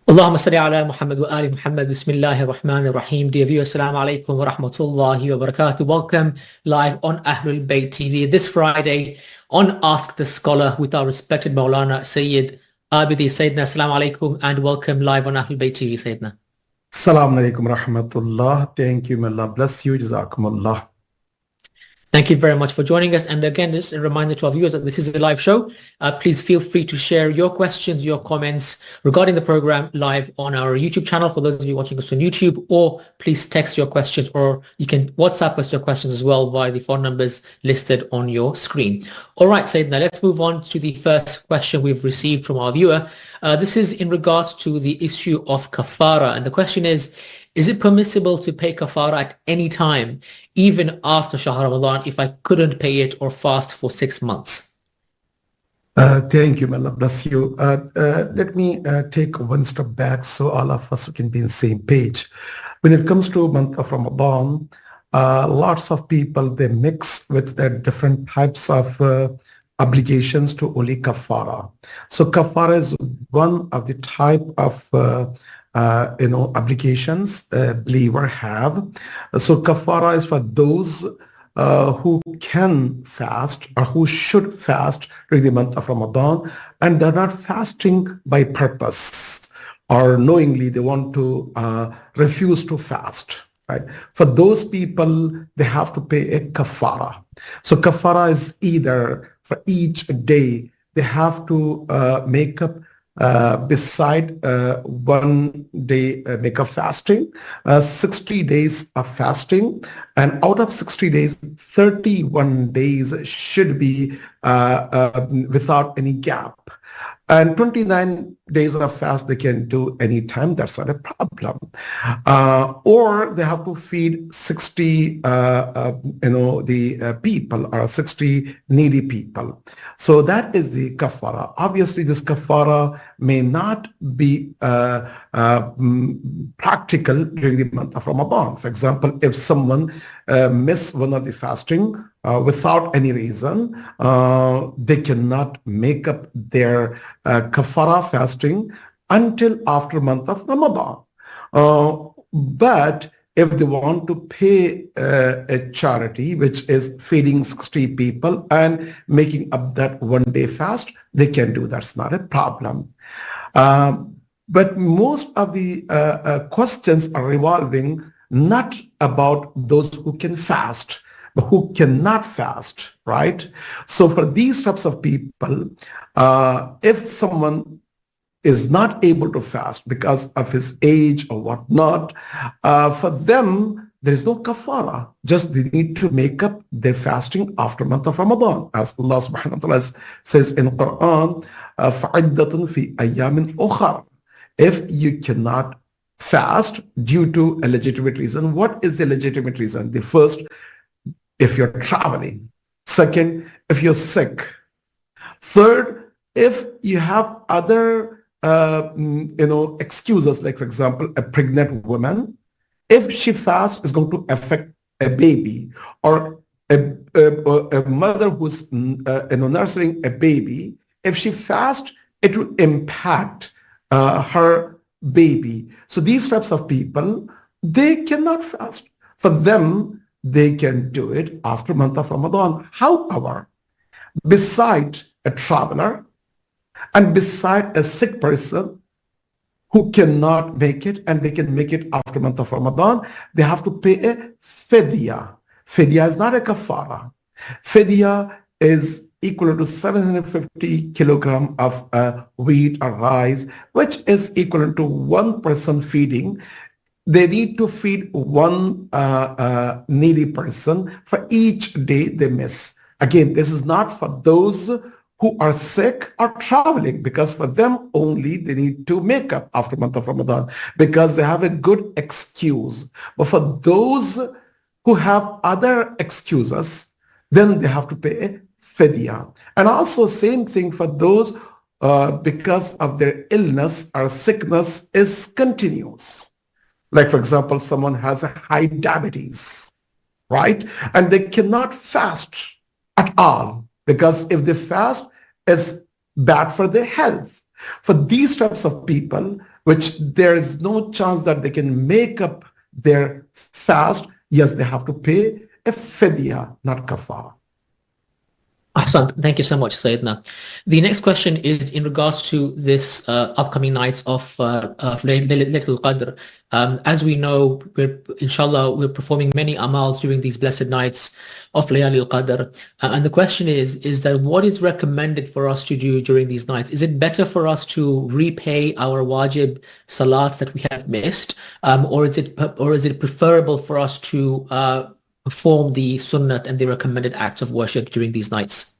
Allahumma salli ala Muhammad wa ali Muhammad. Bismillahir Rahmanir Rahim. Dear viewers, Assalamu alaikum wa rahmatullahi wa barakatuh. Welcome live on Ahlulbayt TV this Friday on Ask the Scholar with our respected Maulana Sayyid Abidi Sayyidina. Assalamu alaikum and welcome live on Ahlulbayt TV, Sayyidina. Assalamu alaikum rahmatullah. Thank you, may Allah bless you. Jazakumullah. Thank you very much for joining us. And again, just a reminder to our viewers that this is a live show. Please feel free to share your questions, your comments regarding the program live on our YouTube channel for those of you watching us on YouTube, or please text your questions, or you can WhatsApp us your questions as well via the phone numbers listed on your screen. All right, Sayyidina, let's move on to the first question we've received from our viewer. This is in regards to the issue of kafara. And the question is it permissible to pay kafara at any time, even after Shahr Ramadan, if I couldn't pay it or fast for 6 months? Thank you, may Allah bless you. Let me take one step back so all of us can be on the same page. When it comes to month of Ramadan, lots of people, they mix with different types of obligations to only kafara. So kafara is one of the type of obligations believer have. So kafara is for those who can fast or who should fast during the month of Ramadan, and they're not fasting by purpose or knowingly they want to refuse to fast. Right? For those people, they have to pay a kafara. So kafara is either for each day they have to make up beside 1 day make up fasting, 60 days of fasting, and out of 60 days, 31 days should be without any gap. And 29 days of fast they can do anytime, that's not a problem. Or they have to feed 60 people or 60 needy people. So that is the kafara. Obviously this kafara may not be practical during the month of Ramadan. For example, if someone miss one of the fasting without any reason, they cannot make up their kafara fasting until after month of Ramadan. But if they want to pay a charity, which is feeding 60 people and making up that 1 day fast, they can do. That's not a problem. But most of the questions are revolving not about those who can fast, but who cannot fast, right? So for these types of people, if someone is not able to fast because of his age or whatnot, for them, there is no kafara. Just they need to make up their fasting after month of Ramadan. As Allah subhanahu wa ta'ala says in Quran, فَعِدَّةٌ فِي أَيَّامٍ أُخَرٍ. If you cannot fast due to a legitimate reason, what is the legitimate reason? The first, if you're traveling. Second, if you're sick. Third, if you have other excuses, like for example, a pregnant woman, if she fasts, is going to affect a baby, or a mother who's nursing a baby. If she fasts, it will impact her baby. So these types of people, they cannot fast. For them, they can do it after month of Ramadan. However, beside a traveler and beside a sick person who cannot make it, and they can make it after month of Ramadan, they have to pay a fidya. Fidya is not a kafara. Fidya is equal to 750 kilogram of wheat or rice, which is equivalent to 1 person feeding. They need to feed 1 needy person for each day they miss. Again, this is not for those who are sick or traveling, because for them only they need to make up after month of Ramadan because they have a good excuse. But for those who have other excuses, then they have to pay a fidya. And also same thing for those because of their illness or sickness is continuous. Like for example, someone has a high diabetes, right? And they cannot fast at all, because if they fast, it's bad for their health. For these types of people, which there is no chance that they can make up their fast, yes, they have to pay a fidya, not kafar. Ahsan, thank you so much, Sayyidina. The next question is in regards to this upcoming nights of Laylatul Qadr. As we know, inshallah, we're performing many amals during these blessed nights of Laylatul Qadr. And the question is that what is recommended for us to do during these nights? Is it better for us to repay our wajib salats that we have missed? Or is it preferable for us to perform the sunnat and the recommended acts of worship during these nights?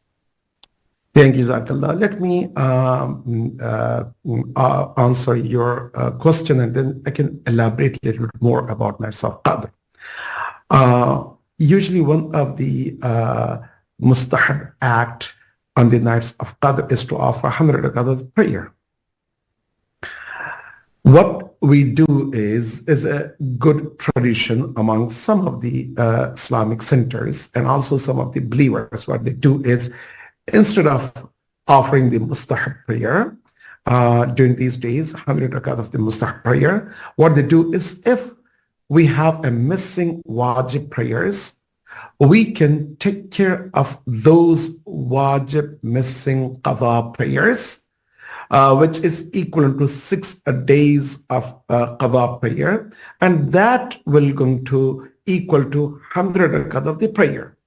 Thank you, Zakallah. Let me answer your question, and then I can elaborate a little bit more about nights of Qadr. Usually one of the mustahab act on the nights of Qadr is to offer 100 rakat of prayer. What we do is a good tradition among some of the Islamic centers and also some of the believers. What they do is, instead of offering the mustahab prayer during these days, 100 rakat of the mustahab prayer, what they do is, if we have a missing wajib prayers, we can take care of those wajib missing qada prayers, which is equivalent to 6 days of qada prayer, and that will going to equal to 100 rakat of the prayer,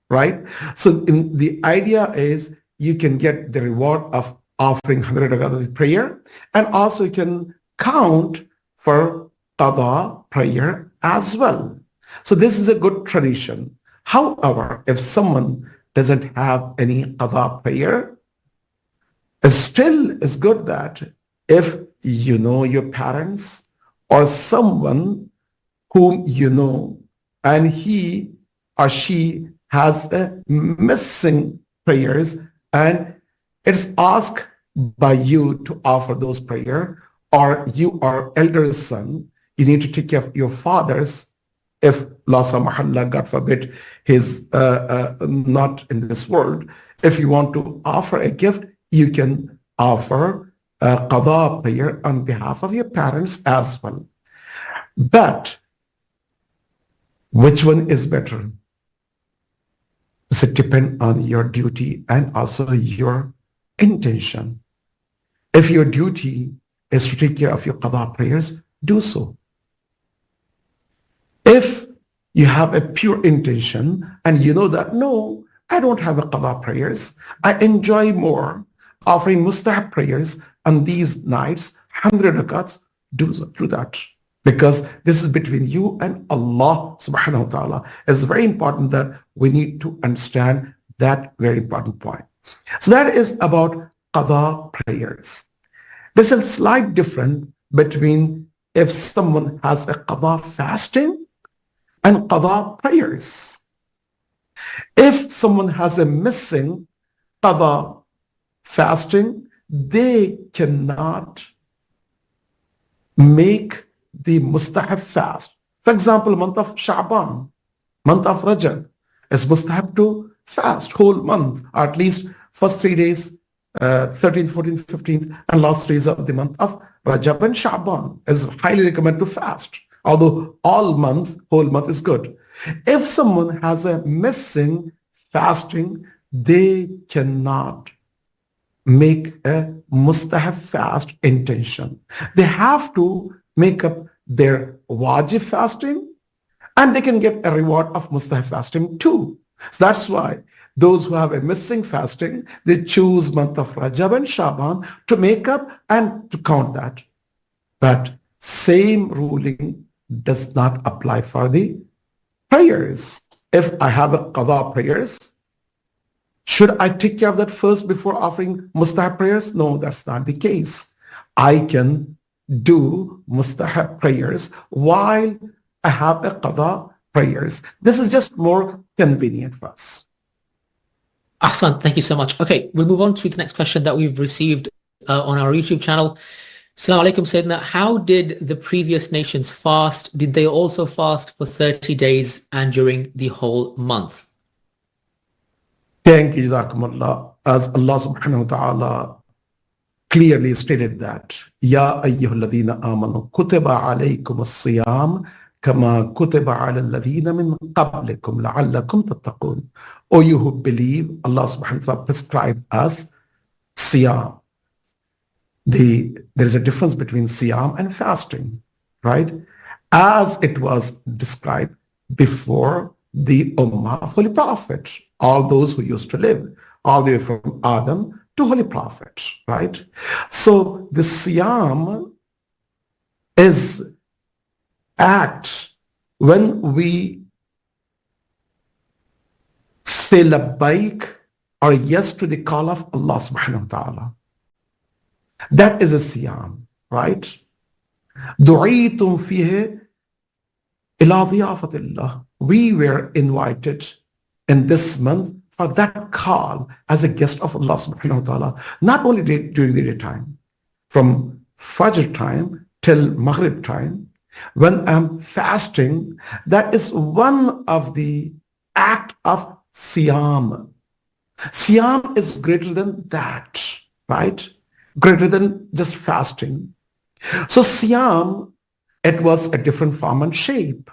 right? So the idea is you can get the reward of offering 100 rakat of the prayer, and also you can count for qada prayer as well. So this is a good tradition. However, if someone doesn't have any qada prayer, still is good that if you know your parents or someone whom you know and he or she has a missing prayers and it's asked by you to offer those prayer, or you are elder son, you need to take care of your fathers. If la samahallah, God forbid, he's not in this world, if you want to offer a gift, you can offer a qada prayer on behalf of your parents as well. But which one is better? Does it depend on your duty and also your intention? If your duty is to take care of your qada prayers, do so. If you have a pure intention and you know that, no, I don't have a qada prayers, I enjoy more offering mustahab prayers on these nights, 100 rakats, do that. Because this is between you and Allah subhanahu wa ta'ala. It's very important that we need to understand that very important point. So that is about qada prayers. There's a slight difference between if someone has a qada fasting and qada prayers. If someone has a missing qada fasting, they cannot make the mustahab fast. For example, month of Sha'ban, month of Rajab, is mustahab to fast whole month, or at least first 3 days, 13th, 14th, 15th, and last 3 days of the month of Rajab and Sha'ban is highly recommended to fast. Although whole month is good. If someone has a missing fasting, they cannot make a mustahab fast intention. They have to make up their wajib fasting, and they can get a reward of mustahab fasting too. So that's why those who have a missing fasting, they choose month of Rajab and Shaban to make up and to count that. But same ruling does not apply for the prayers. If I have a qada prayers, should I take care of that first before offering mustahab prayers? No, that's not the case. I can do mustahab prayers while I have a qada prayers. This is just more convenient for us. Ahsan, thank you so much. Okay, we'll move on to the next question that we've received on our YouTube channel. Assalamu alaikum, Sayyidina. How did the previous nations fast? Did they also fast for 30 days and during the whole month? Thank you, Jazakumullah. As Allah subhanahu wa ta'ala clearly stated that Ya ayyuhalladhina amanu kutiba alaykum as-siyam kama kutiba ala alladhina min qablikum la'allakum tattaqun. O you who believe, Allah subhanahu wa ta'ala prescribed us siyam. There is a difference between siyam and fasting, right? As it was described before the Ummah of Holy Prophet, all those who used to live, all the way from Adam to Holy Prophet, right? So the siyam is act when we say labbaik or yes to the call of Allah subhanahu wa ta'ala. That is a siyam, right? Du'itum fihi ila dhiyafatillah. We were invited in this month for that call as a guest of Allah subhanahu wa ta'ala, not only during the daytime, from Fajr time till Maghrib time, when I'm fasting, that is one of the act of siyam. Siyam is greater than that, right? Greater than just fasting. So siyam, it was a different form and shape.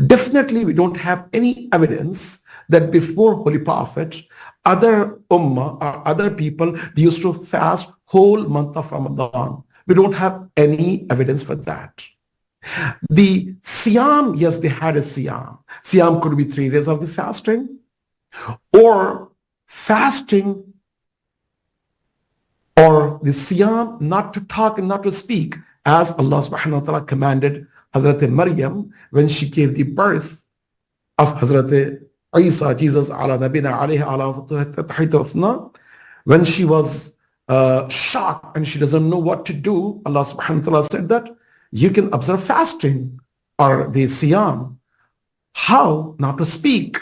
Definitely, we don't have any evidence that before Holy Prophet, other ummah or other people, they used to fast whole month of Ramadan. We don't have any evidence for that. The siyam, yes, they had a siyam. Siyam could be 3 days of the fasting, or fasting, or the siyam not to talk and not to speak, as Allah subhanahu wa ta'ala commanded Hazrat Maryam when she gave the birth of Hazrat Isa, Jesus ala nabina alayhi ala, when she was shocked and she doesn't know what to do, Allah subhanahu wa ta'ala said that you can observe fasting or the siyam. How? Not to speak.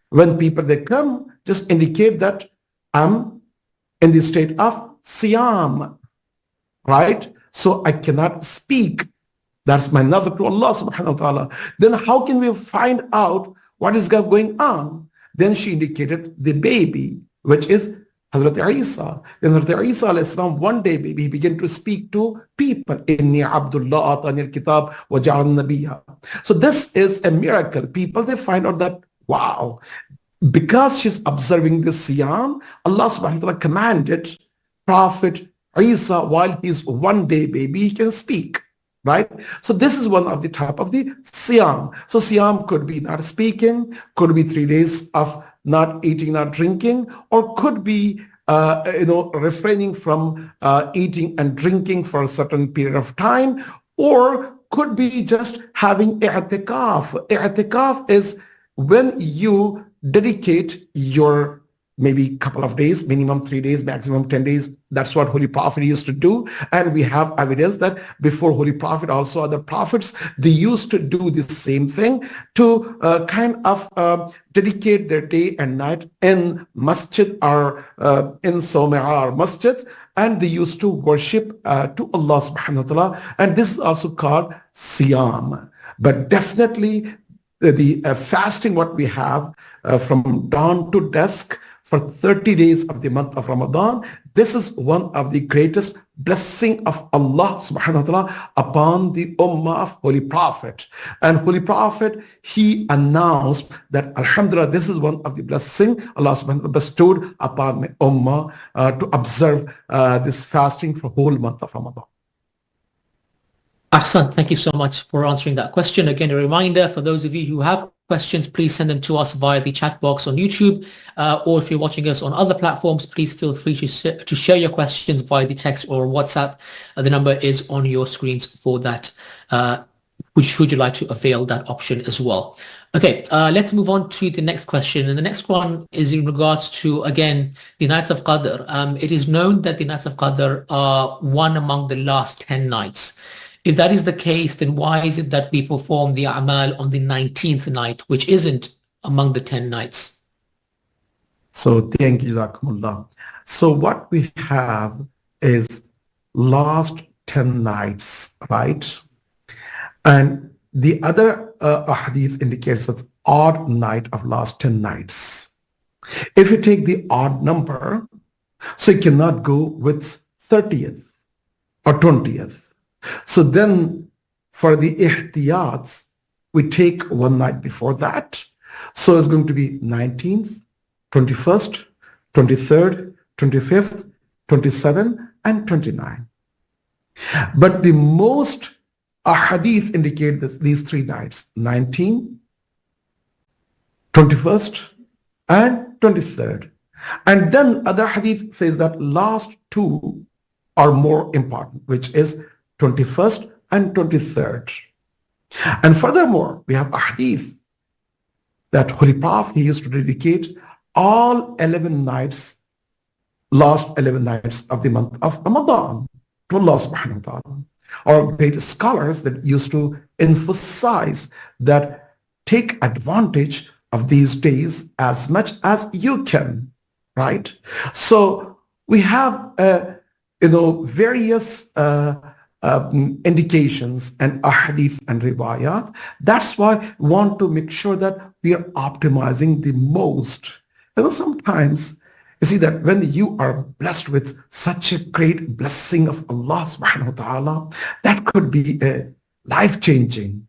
When people they come, just indicate that I'm in the state of siyam, right? So I cannot speak. That's my nazar to Allah subhanahu wa ta'ala. Then how can we find out what is going on? Then she indicated the baby, which is Hazrat Isa. Then Hazrat Isa alayhi salam, one day baby, he began to speak to people. Inni Abdullah atani al-kitab wa ja'alani nabiyya. So this is a miracle. People, they find out that, wow, because she's observing the siyam, Allah subhanahu wa ta'ala commanded Prophet Isa, while he's one day baby, he can speak, right? So this is one of the type of the siyam. So siyam could be not speaking, could be 3 days of not eating, not drinking, or could be refraining from eating and drinking for a certain period of time, or could be just having i'tikaf. I'tikaf is when you dedicate your maybe couple of days, minimum 3 days, maximum 10 days. That's what Holy Prophet used to do. And we have evidence that before Holy Prophet, also other prophets, they used to do the same thing to kind of dedicate their day and night in masjid or in Sawmi'ah or masjids. And they used to worship to Allah subhanahu wa ta'ala. And this is also called siyam. But definitely the fasting what we have from dawn to dusk for 30 days of the month of Ramadan, this is one of the greatest blessing of Allah subhanahu wa ta'ala upon the ummah of Holy Prophet. And Holy Prophet, he announced that alhamdulillah, this is one of the blessing Allah subhanahu wa ta'ala bestowed upon my ummah to observe this fasting for whole month of Ramadan. Ahsan, thank you so much for answering that question. Again, a reminder for those of you who have questions, please send them to us via the chat box on YouTube, or if you're watching us on other platforms, please feel free to share your questions via the text or WhatsApp. The number is on your screens for that. Would you like to avail that option as well? Okay, let's move on to the next question. And the next one is in regards to, again, the nights of Qadr. It is known that the nights of Qadr are one among the last 10 nights. If that is the case, then why is it that we perform the A'mal on the 19th night, which isn't among the 10 nights? So thank you, Jazakumullah. So what we have is last 10 nights, right? And the other hadith indicates that odd night of last 10 nights. If you take the odd number, so you cannot go with 30th or 20th. So then for the ihtiyats, we take one night before that. So it's going to be 19th, 21st, 23rd, 25th, 27th, and 29th. But the most hadith indicate these 3 nights, 19th, 21st, and 23rd. And then other hadith says that last 2 are more important, which is 21st and 23rd. And furthermore, we have a hadith that Holy Prophet, he used to dedicate all 11 nights, last 11 nights of the month of Ramadan to Allah subhanahu wa ta'ala. Or great scholars that used to emphasize that take advantage of these days as much as you can, right? So we have, various indications and ahadith and riwayat. That's why we want to make sure that we are optimizing the most. Sometimes you see that when you are blessed with such a great blessing of Allah subhanahu wa ta'ala, that could be a life-changing,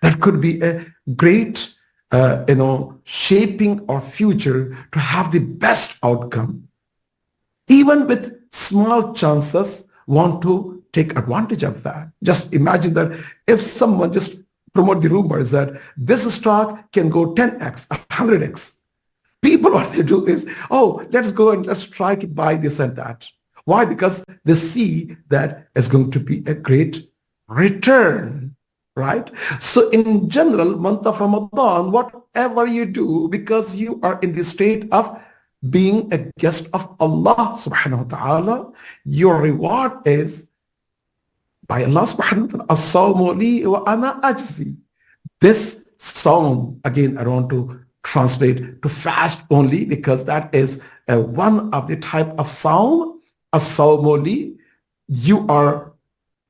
that could be a great, shaping our future to have the best outcome. Even with small chances, want to take advantage of that. Just imagine that if someone just promote the rumors that this stock can go 10x, 100x, people, what they do is, oh, let's go and let's try to buy this and that. Why? Because they see that it's going to be a great return, right? So in general, month of Ramadan, whatever you do, because you are in the state of being a guest of Allah subhanahu wa ta'ala, your reward is by Allah subhanahu wa ta'ala, as-sawmu li wa ana ajzi. This sawm, again, I want to translate to fast only, because that is one of the type of sawm. As-sawmu li, you are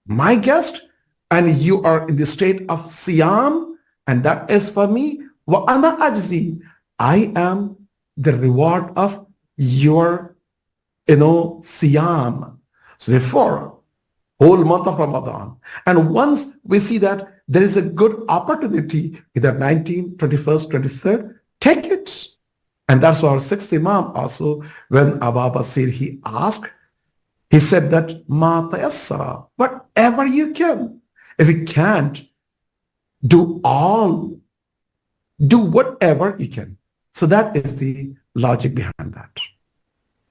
my guest and you are in the state of siyam, and that is for me. Wa ana ajzi, I am the reward of your, siyam. So therefore, whole month of Ramadan. And once we see that there is a good opportunity, either 19th, 21st, 23rd, take it. And that's why our 6th Imam also, when Abu Basir, he asked, he said that, ma tayassara, whatever you can. If you can't, do whatever you can. So that is the logic behind that.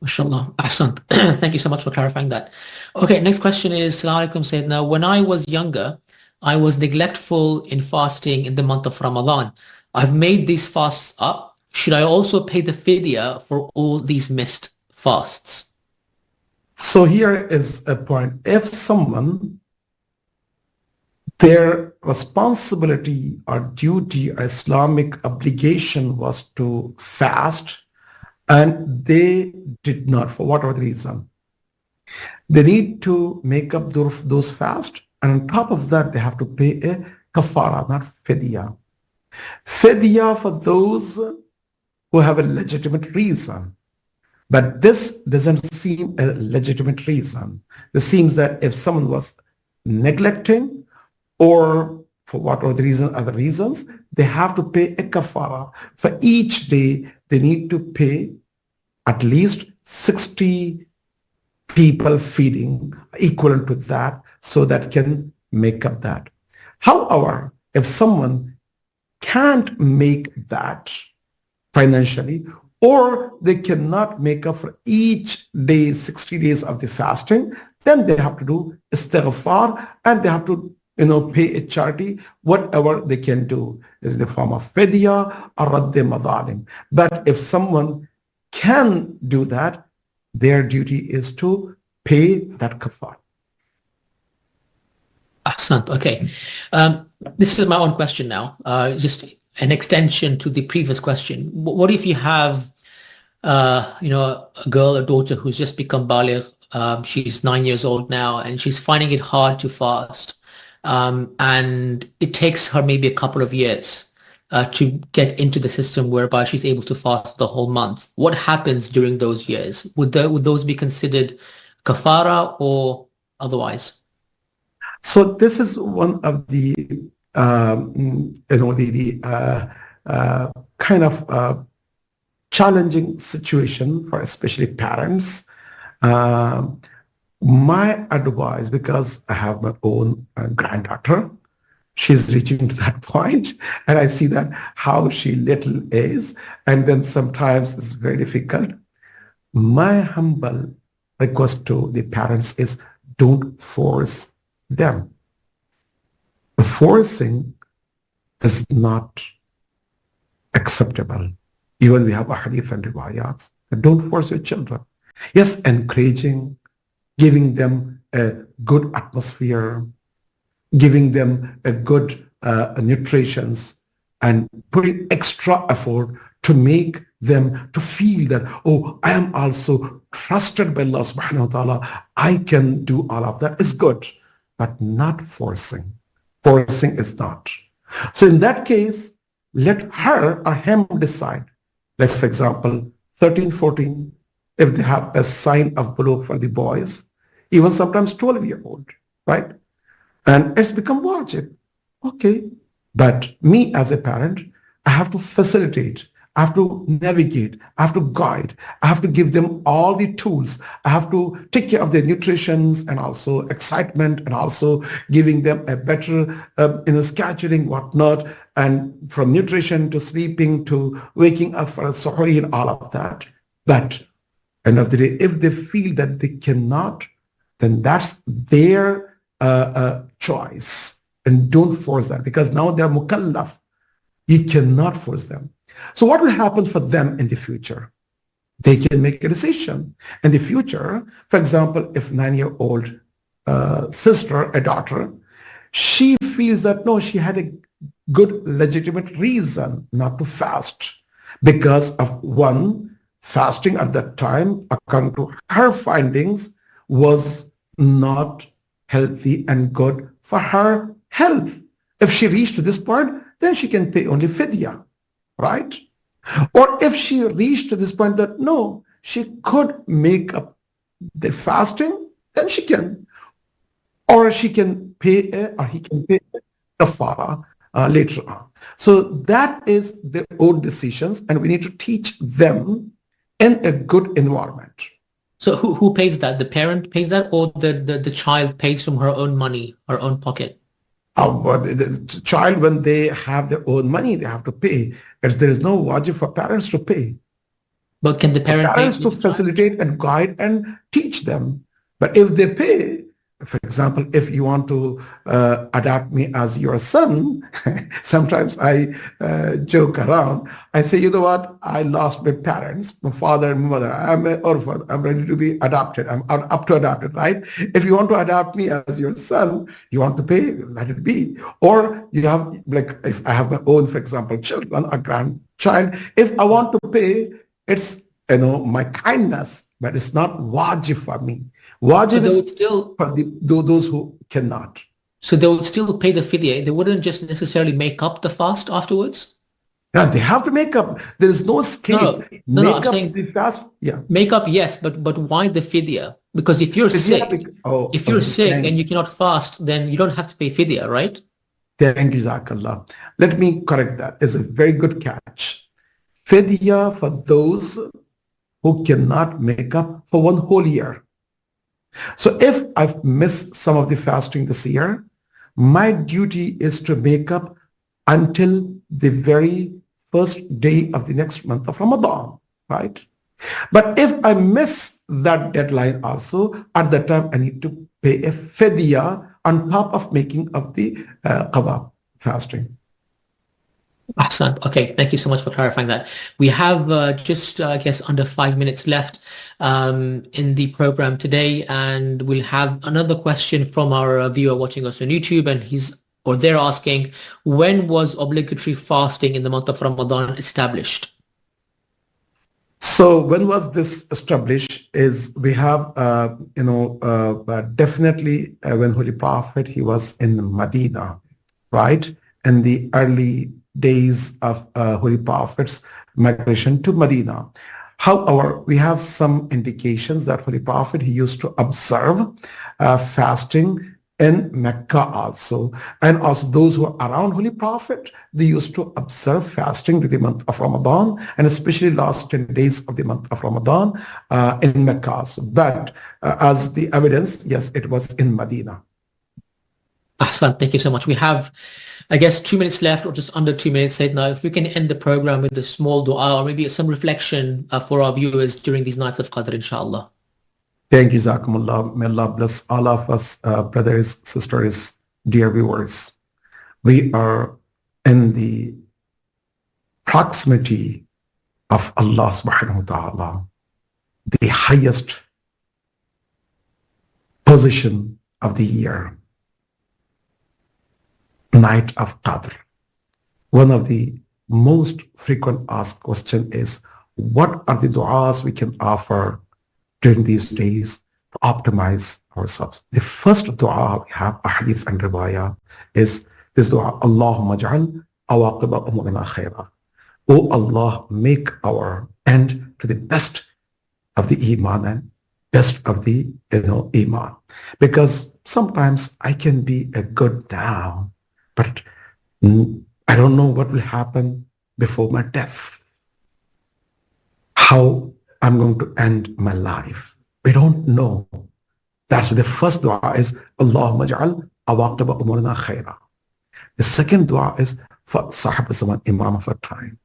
MashaAllah. Ahsant. Thank you so much for clarifying that. Okay, next question is, Assalamu alaikum Sayyidina. When I was younger, I was neglectful in fasting in the month of Ramadan. I've made these fasts up. Should I also pay the fidya for all these missed fasts? So here is a point. If someone, their responsibility or duty or Islamic obligation was to fast, and they did not, for whatever the reason, they need to make up those fasts, and on top of that, they have to pay a kafara, not fidya. Fidya for those who have a legitimate reason. But this doesn't seem a legitimate reason. It seems that if someone was neglecting, or for whatever the reason, other reasons, they have to pay a kafara. For each day, they need to pay at least 60 people feeding, equivalent to that, so that can make up that. However, if someone can't make that financially, or they cannot make up for each day 60 days of the fasting, then they have to do istighfar, and they have to pay a charity, whatever they can do is in the form of fidya or radd madalim. But if someone can do that, their duty is to pay that kafar. Ahsant. Okay. This is my own question now, just an extension to the previous question. What if you have, a girl, a daughter who's just become baligh, she's 9 years old now, and she's finding it hard to fast. And it takes her maybe a couple of years to get into the system whereby she's able to fast the whole month. What happens during those years? Would those be considered kafara or otherwise? So this is one of the kind of challenging situation for especially parents. My advice, because I have my own granddaughter, she's reaching to that point, and I see that how she little is, and then sometimes it's very difficult. My humble request to the parents is don't force them. Forcing is not acceptable. Even we have a hadith and riwayat. Don't force your children. Yes, encouraging, giving them a good atmosphere, giving them a good nutritions, and putting extra effort to make them to feel that, oh, I am also trusted by Allah subhanahu wa ta'ala. I can do all of that is good, but not forcing. Forcing is not. So in that case, let her or him decide. Like, for example, 13, 14, if they have a sign of bulugh for the boys, even sometimes 12-year-old, right? And it's become wajib. Okay. But me as a parent, I have to facilitate. I have to navigate. I have to guide. I have to give them all the tools. I have to take care of their nutrition and also excitement, and also giving them a better, scheduling, whatnot, and from nutrition to sleeping to waking up for a suhoor and all of that. But end of the day, if they feel that they cannot, then that's their choice, and don't force that, because now they're mukallaf. You cannot force them. So what will happen for them in the future? They can make a decision in the future. For example, if 9-year-old sister, a daughter, she feels that no, she had a good legitimate reason not to fast because of one, fasting at that time, according to her findings, was not healthy and good for her health. If she reached to this point, then she can pay only fidya, right? Or if she reached to this point that no, she could make up the fasting, then she can. Or she can pay, or he can pay kafara later on. So that is their own decisions, and we need to teach them in a good environment. So who pays that? The parent pays that, or the child pays from her own money, her own pocket? But the child, when they have their own money, they have to pay. There is no wajib for parents to pay. But can the parent Parents pay to facilitate and guide and teach them. But if they pay, for example, if you want to adopt me as your son, sometimes I joke around. I say, you know what? I lost my parents, my father and mother. I'm an orphan. I'm ready to be adopted. I'm up to adopt it, right? If you want to adopt me as your son, you want to pay, let it be. Or you have, like, if I have my own, for example, children, a grandchild, if I want to pay, it's, my kindness, but it's not wajib for me. Wajib is still for those who cannot. So they would still pay the fidya. They wouldn't just necessarily make up the fast afterwards? Yeah, they have to make up. There is no escape. No, I'm saying the fast. Yeah. Make up, yes, but why the fidya? Because if you're sick, and you cannot fast, then you don't have to pay fidya, right? Thank you, Jazakallah. Let me correct that. It's a very good catch. Fidya for those who cannot make up for one whole year. So if I've missed some of the fasting this year, my duty is to make up until the very first day of the next month of Ramadan, right? But if I miss that deadline also, at that time I need to pay a fidya on top of making of the qada fasting. Ahsan. Okay, thank you so much for clarifying that. We have just, I guess, under 5 minutes left in the program today, and we'll have another question from our viewer watching us on YouTube, and they're asking, when was obligatory fasting in the month of Ramadan established? So when was this established is we have, definitely when Holy Prophet, he was in Medina, right? In the early days of Holy Prophet's migration to Medina. However, we have some indications that Holy Prophet, he used to observe fasting in Mecca also. And also those who are around Holy Prophet, they used to observe fasting during the month of Ramadan, and especially last 10 days of the month of Ramadan in Mecca also. But as the evidence, yes, it was in Medina. Ahsan, thank you so much. We have, I guess, 2 minutes left, or just under 2 minutes. Now, if we can end the program with a small dua, or maybe some reflection for our viewers during these nights of Qadr, inshallah. Thank you, Jazakumullah. May Allah bless all of us, brothers, sisters, dear viewers. We are in the proximity of Allah subhanahu wa ta'ala, the highest position of the year, night of Qadr. One of the most frequent asked question is, what are the du'as we can offer during these days to optimize ourselves? The first dua we have, a hadith and riwayah, is this dua, Allahumma ja'al awaqiba umurina khaira. Oh Allah, make our end to the best of the iman and best of the iman. Because sometimes I can be a good now, but I don't know what will happen before my death. How I'm going to end my life. We don't know. That's the first dua is, Allahumma ja'al awaqiba umurina khaira. The second dua is for Sahib Zaman, Imam of our time.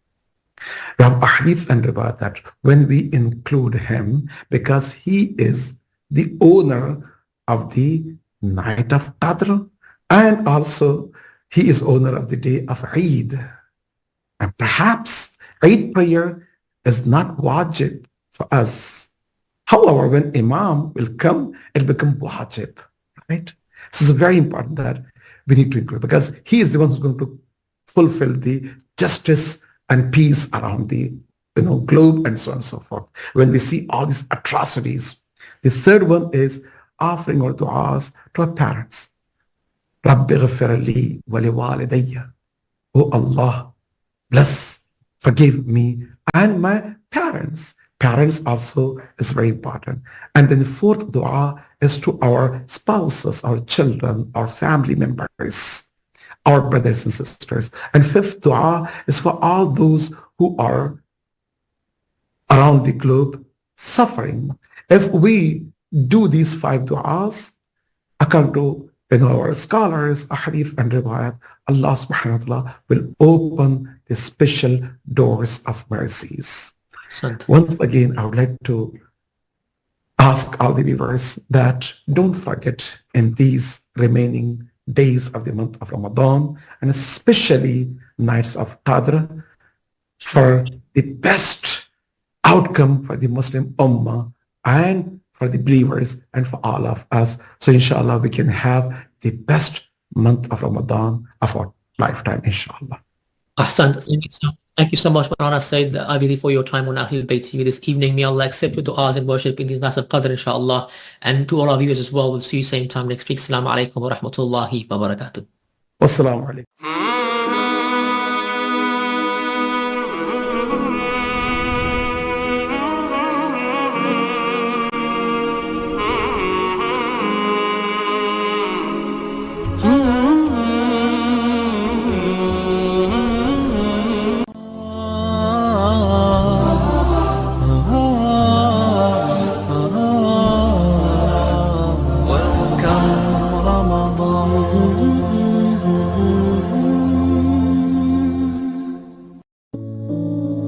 We have a hadith and riwayat that when we include him, because he is the owner of the night of Qadr, and also he is owner of the day of Eid. And perhaps Eid prayer is not wajib for us. However, when Imam will come, it becomes wajib, right? So it's very important that we need to include, because he is the one who's going to fulfill the justice and peace around the globe and so on and so forth. When we see all these atrocities, the third one is offering our du'as to our parents. Rabbi ghafir li wa li walidayya. Oh Allah, bless, forgive me and my parents. Parents also is very important. And then the fourth dua is to our spouses, our children, our family members, our brothers and sisters. And fifth dua is for all those who are around the globe suffering. If we do these 5 du'as, according to our scholars, ahadith and riwayat, Allah subhanahu wa ta'ala will open the special doors of mercies. Once again, I would like to ask all the viewers that don't forget in these remaining days of the month of Ramadan, and especially nights of Qadr, for the best outcome for the Muslim Ummah and for the believers and for all of us. So inshallah, we can have the best month of Ramadan of our lifetime, inshallah. Ahsan, thank you so much, Maulana Said Abidi, for your time on Ahlulbayt TV this evening. May Allah accept your du'as and worship in these nights of Qadr, inshallah. And to all our viewers as well, we'll see you same time next week. Assalamu alaikum wa rahmatullahi wa barakatuh. Wassalamu alaikum.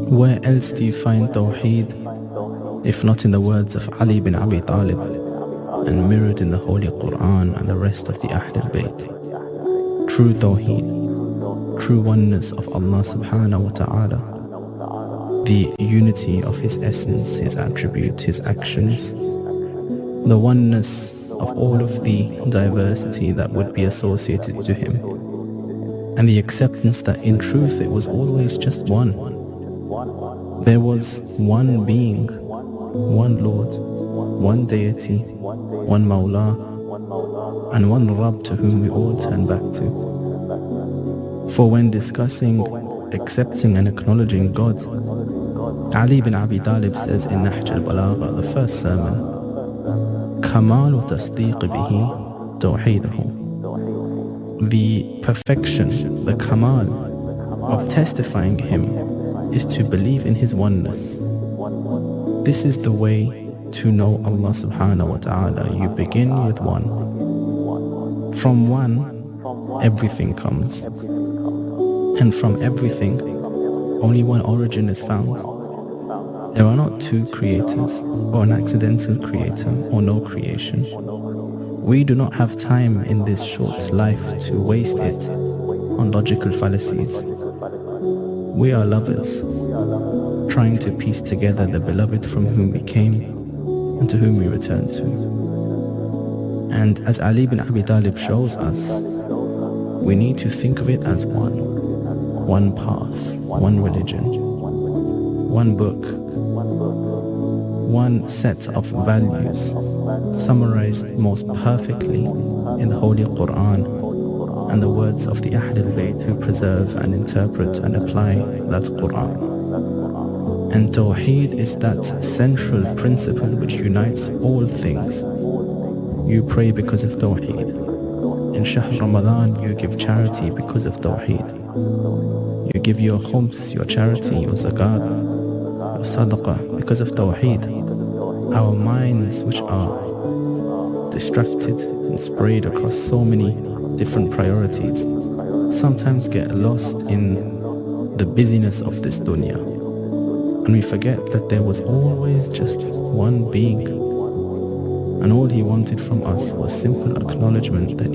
Where else do you find Tawheed, if not in the words of Ali bin Abi Talib, and mirrored in the Holy Quran and the rest of the Ahlulbayt? True Tawheed, true oneness of Allah subhanahu wa ta'ala, the unity of His essence, His attribute, His actions, the oneness of all of the diversity that would be associated to Him, and the acceptance that in truth it was always just one. There was one being, one Lord, one deity, one Mawla, and one Rabb to whom we all turn back to. For when discussing, accepting and acknowledging God, Ali bin Abi Talib says in Nahj al-Balagha, the first sermon, Kamalu tasdiq bihi tawheedahu. The perfection, the kamal of testifying him is to believe in his oneness. This is the way to know Allah subhanahu wa ta'ala. You begin with one. From one, everything comes. And from everything, only one origin is found. There are not two creators, or an accidental creator, or no creation. We do not have time in this short life to waste it on logical fallacies. We are lovers, trying to piece together the beloved from whom we came and to whom we return to. And as Ali bin Abi Talib shows us, we need to think of it as one path, one religion, one book, one set of values summarized most perfectly in the Holy Quran and the words of the Ahlulbayt who preserve and interpret and apply that Quran. And Tawheed is that central principle which unites all things. You pray because of Tawheed. In Shahr Ramadan, you give charity because of Tawheed. You give your khums, your charity, your zakat, your sadaqah because of Tawheed. Our minds, which are distracted and sprayed across so many different priorities, sometimes get lost in the busyness of this dunya. And we forget that there was always just one being. And all he wanted from us was simple acknowledgement that